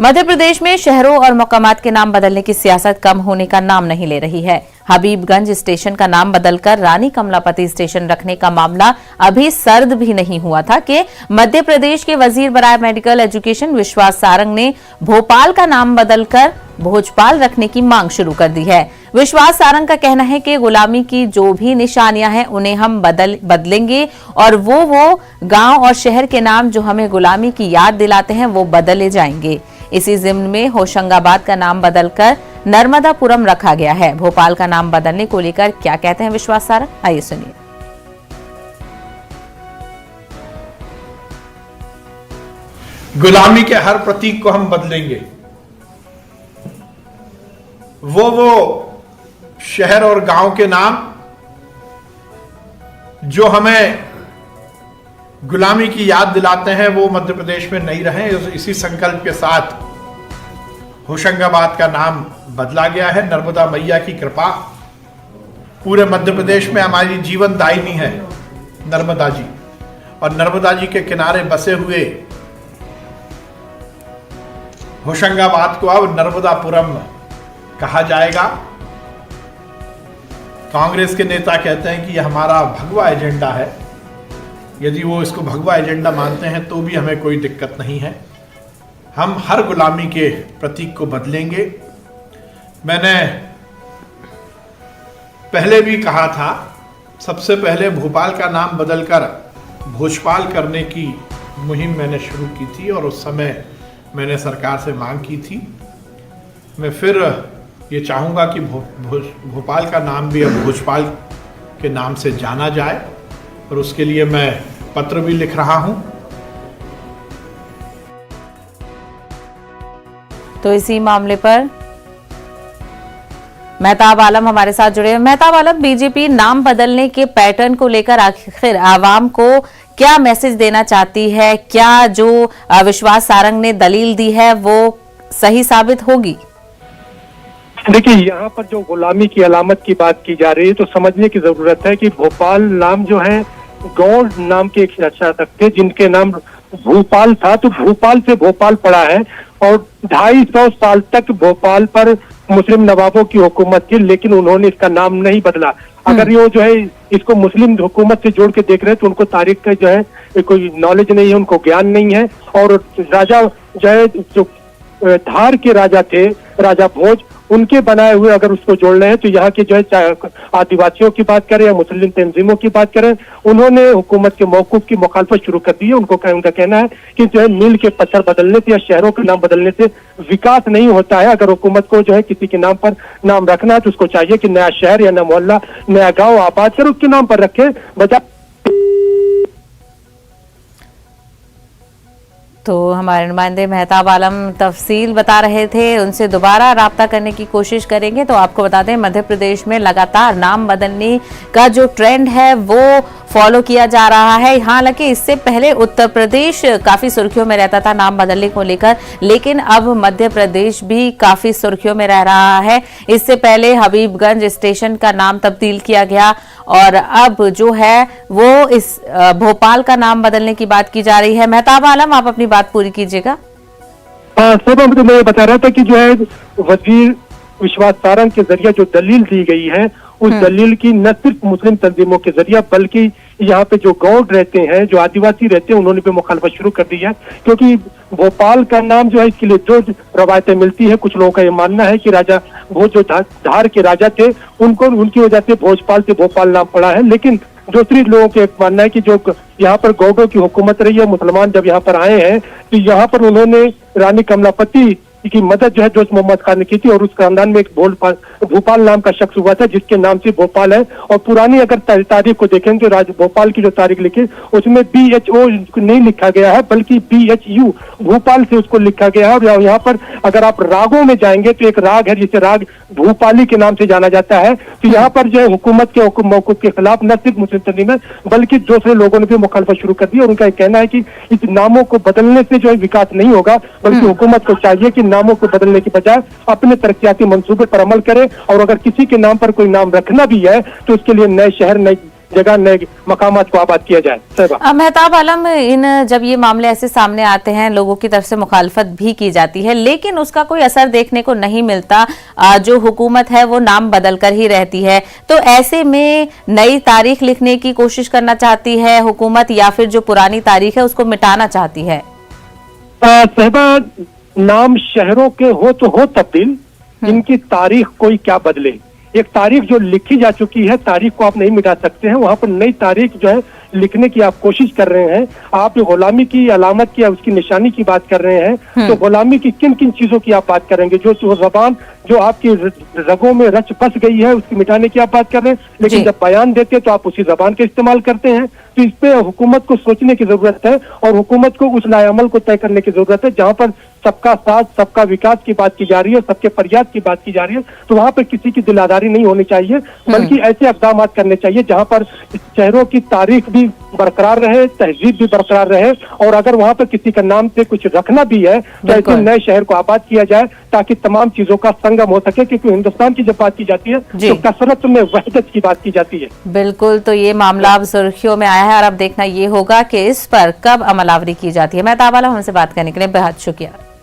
मध्य प्रदेश में शहरों और मकामात के नाम बदलने की सियासत कम होने का नाम नहीं ले रही है। हबीबगंज स्टेशन का नाम बदलकर रानी कमलापति स्टेशन रखने का मामला अभी सर्द भी नहीं हुआ था कि मध्य प्रदेश के वजीर बराए मेडिकल एजुकेशन विश्वास सारंग ने भोपाल का नाम बदलकर भोजपाल रखने की मांग शुरू कर दी है। विश्वास सारंग का कहना है कि गुलामी की जो भी निशानियां हैं उन्हें हम बदलेंगे और वो गांव और शहर के नाम जो हमें गुलामी की याद दिलाते हैं वो बदले जाएंगे। इसी जिम्न में होशंगाबाद का नाम बदलकर नर्मदापुरम रखा गया है। भोपाल का नाम बदलने को लेकर क्या कहते हैं विश्वास सारंग, आइए सुनिए। गुलामी के हर प्रतीक को हम बदलेंगे। वो शहर और गांव के नाम जो हमें गुलामी की याद दिलाते हैं वो मध्य प्रदेश में नहीं रहे। इसी संकल्प के साथ होशंगाबाद का नाम बदला गया है। नर्मदा मैया की कृपा पूरे मध्य प्रदेश में हमारी जीवन दायिनी है नर्मदा जी, और नर्मदा जी के किनारे बसे हुए होशंगाबाद को अब नर्मदापुरम कहा जाएगा। कांग्रेस के नेता कहते हैं कि यह हमारा भगवा एजेंडा है। यदि वो इसको भगवा एजेंडा मानते हैं तो भी हमें कोई दिक्कत नहीं है। हम हर गुलामी के प्रतीक को बदलेंगे। मैंने पहले भी कहा था, सबसे पहले भोपाल का नाम बदलकर भोजपाल करने की मुहिम मैंने शुरू की थी और उस समय मैंने सरकार से मांग की थी। मैं फिर ये चाहूँगा कि भोपाल का नाम भी अब भोजपाल के नाम से जाना जाए और उसके लिए मैं पत्र भी लिख रहा हूँ। तो इसी मामले पर मेहताब आलम हमारे साथ जुड़े हैं। मेहताब आलम, बीजेपी नाम बदलने के पैटर्न को लेकर आखिर आवाम को क्या मैसेज देना चाहती है? क्या जो विश्वास सारंग ने दलील दी है वो सही साबित होगी? देखिए, यहाँ पर जो गुलामी की अलामत की बात की जा रही है तो समझने की जरूरत है कि भोपाल नाम जो है गौड़ नाम के एक शासक थे जिनके नाम भूपाल था, तो भूपाल से भोपाल पड़ा है और 250 साल तक भोपाल पर मुस्लिम नवाबों की हुकूमत थी, लेकिन उन्होंने इसका नाम नहीं बदला। अगर ये जो है इसको मुस्लिम हुकूमत से जोड़ के देख रहे हैं तो उनको तारीख का जो है कोई नॉलेज नहीं है, उनको ज्ञान नहीं है। और राजा जो है जो धार के राजा थे, राजा भोज, उनके बनाए हुए अगर उसको जोड़ना है तो यहाँ के जो है आदिवासियों की बात करें या मुस्लिम तंजीमों की बात करें, उन्होंने हुकूमत के मौकूफ की मुखालफत शुरू कर दी है। उनका कहना है कि जो है मील के पत्थर बदलने से या शहरों के नाम बदलने से विकास नहीं होता है। अगर हुकूमत को जो है किसी के नाम पर नाम रखना है तो उसको चाहिए कि नया शहर या नया मोहल्ला, नया गाँव आबाद कर उसके नाम पर रखे, बजाय। तो हमारे नुमाइंदे मेहताब आलम तफसील बता रहे थे, उनसे दोबारा राब्ता करने की कोशिश करेंगे। तो आपको बता दें, मध्य प्रदेश में लगातार नाम बदलने का जो ट्रेंड है वो फॉलो किया जा रहा है। हालांकि इससे पहले उत्तर प्रदेश काफी सुर्खियों में रहता था नाम बदलने को लेकर, लेकिन अब मध्य प्रदेश भी काफी सुर्खियों में रह रहा है। इससे पहले हबीबगंज स्टेशन का नाम तब्दील किया गया और अब जो है वो इस भोपाल का नाम बदलने की बात की जा रही है। मेहताब आलम, आप अपनी बात पूरी कीजिएगा। सब मैं बता रहा था कि जो है वजीर विश्वास सारंग के जरिए जो दलील दी गई है उस दलील की न सिर्फ मुस्लिम तंजीमों के जरिए बल्कि यहाँ पे जो गौड़ रहते हैं, जो आदिवासी रहते हैं, उन्होंने भी मुखालफत शुरू कर दी है। क्योंकि भोपाल का नाम जो है इसके लिए जो रवायतें मिलती है, कुछ लोगों का ये मानना है कि राजा वो जो धार के राजा थे उनको उनकी वजह से भोजपाल से भोपाल नाम पड़ा है। लेकिन दूसरी लोगों के मानना है कि जो यहाँ पर गौड़ों की हुकूमत रही है, मुसलमान जब यहाँ पर आए हैं तो यहाँ पर उन्होंने रानी कमलापति की मदद जो है जोश मोहम्मद खान ने की थी और उस खानदान में एक भोपाल नाम का शख्स हुआ था जिसके नाम से भोपाल है। और पुरानी अगर तारीख को देखें तो भोपाल की जो तारीख लिखी उसमें BHO नहीं लिखा गया है बल्कि BHU भोपाल से उसको लिखा गया है। और यहाँ पर अगर आप रागों में जाएंगे तो एक राग है जिसे राग भोपाली के नाम से जाना जाता है। तो यहाँ पर जो है हुकूमत के मौकूफ के खिलाफ न सिर्फ मुस्लिम तंजीम है बल्कि दूसरे लोगों ने भी मुखालफत शुरू कर दी और उनका कहना है कि इस नामों को बदलने से जो है विकास नहीं होगा, बल्कि हुकूमत को चाहिए कि नामों को बदलने के बजाय अपने तरक्याती मंसूबे पर अमल करे और अगर किसी के नाम पर कोई नाम रखना भी है तो उसके लिए नए शहर, जगह नए मकामात को आबाद किया जाए। साहिबा, मेहताब आलम, जब ये मामले ऐसे सामने आते हैं, लोगों की तरफ से मुखालफत भी की जाती है, लेकिन उसका कोई असर देखने को नहीं मिलता। जो हुकूमत है वो नाम बदल कर ही रहती है, तो ऐसे में नई तारीख लिखने की कोशिश करना चाहती है हुकूमत, या फिर जो पुरानी तारीख है उसको मिटाना चाहती है? साहिबा, नाम शहरों के हो तो हो तब्दील, इनकी तारीख कोई क्या बदले। एक तारीख जो लिखी जा चुकी है, तारीख को आप नहीं मिटा सकते हैं। वहां पर नई तारीख जो है लिखने की आप कोशिश कर रहे हैं। आप जो गुलामी की अलामत की, उसकी निशानी की बात कर रहे हैं, तो गुलामी की किन किन चीजों की आप बात करेंगे? जो जबान जो आपकी रगों में रच बस गई है, उसकी मिटाने की आप बात कर रहे हैं, लेकिन जब बयान देते हैं तो आप उसी जबान का इस्तेमाल करते हैं। तो इस पे हुकूमत को सोचने की जरूरत है, और हुकूमत को उस लाएअमल को तय करने की जरूरत है जहां पर सबका साथ, सबका विकास की बात की जा रही है, सबके फरियाद की बात की जा रही है। तो वहां पर किसी की दिलादारी नहीं होनी चाहिए, बल्कि ऐसे इक़दाम करने चाहिए जहां पर शहरों की तारीख भी बरकरार रहे, तहजीब भी बरकरार रहे, और अगर वहां पर किसी का नाम से कुछ रखना भी है तो ऐसे नए शहर को आबाद किया जाए, ताकि तमाम चीजों का संगम हो सके। क्योंकि हिंदुस्तान की जब बात की जाती है तो कसरत में वहदत की बात की जाती है। बिल्कुल, तो ये मामला अब सुर्खियों में आया है, और अब देखना ये होगा कि इस पर कब अमलावरी की जाती है। मेहताब आलम, हमसे बात करने के लिए बेहद शुक्रिया।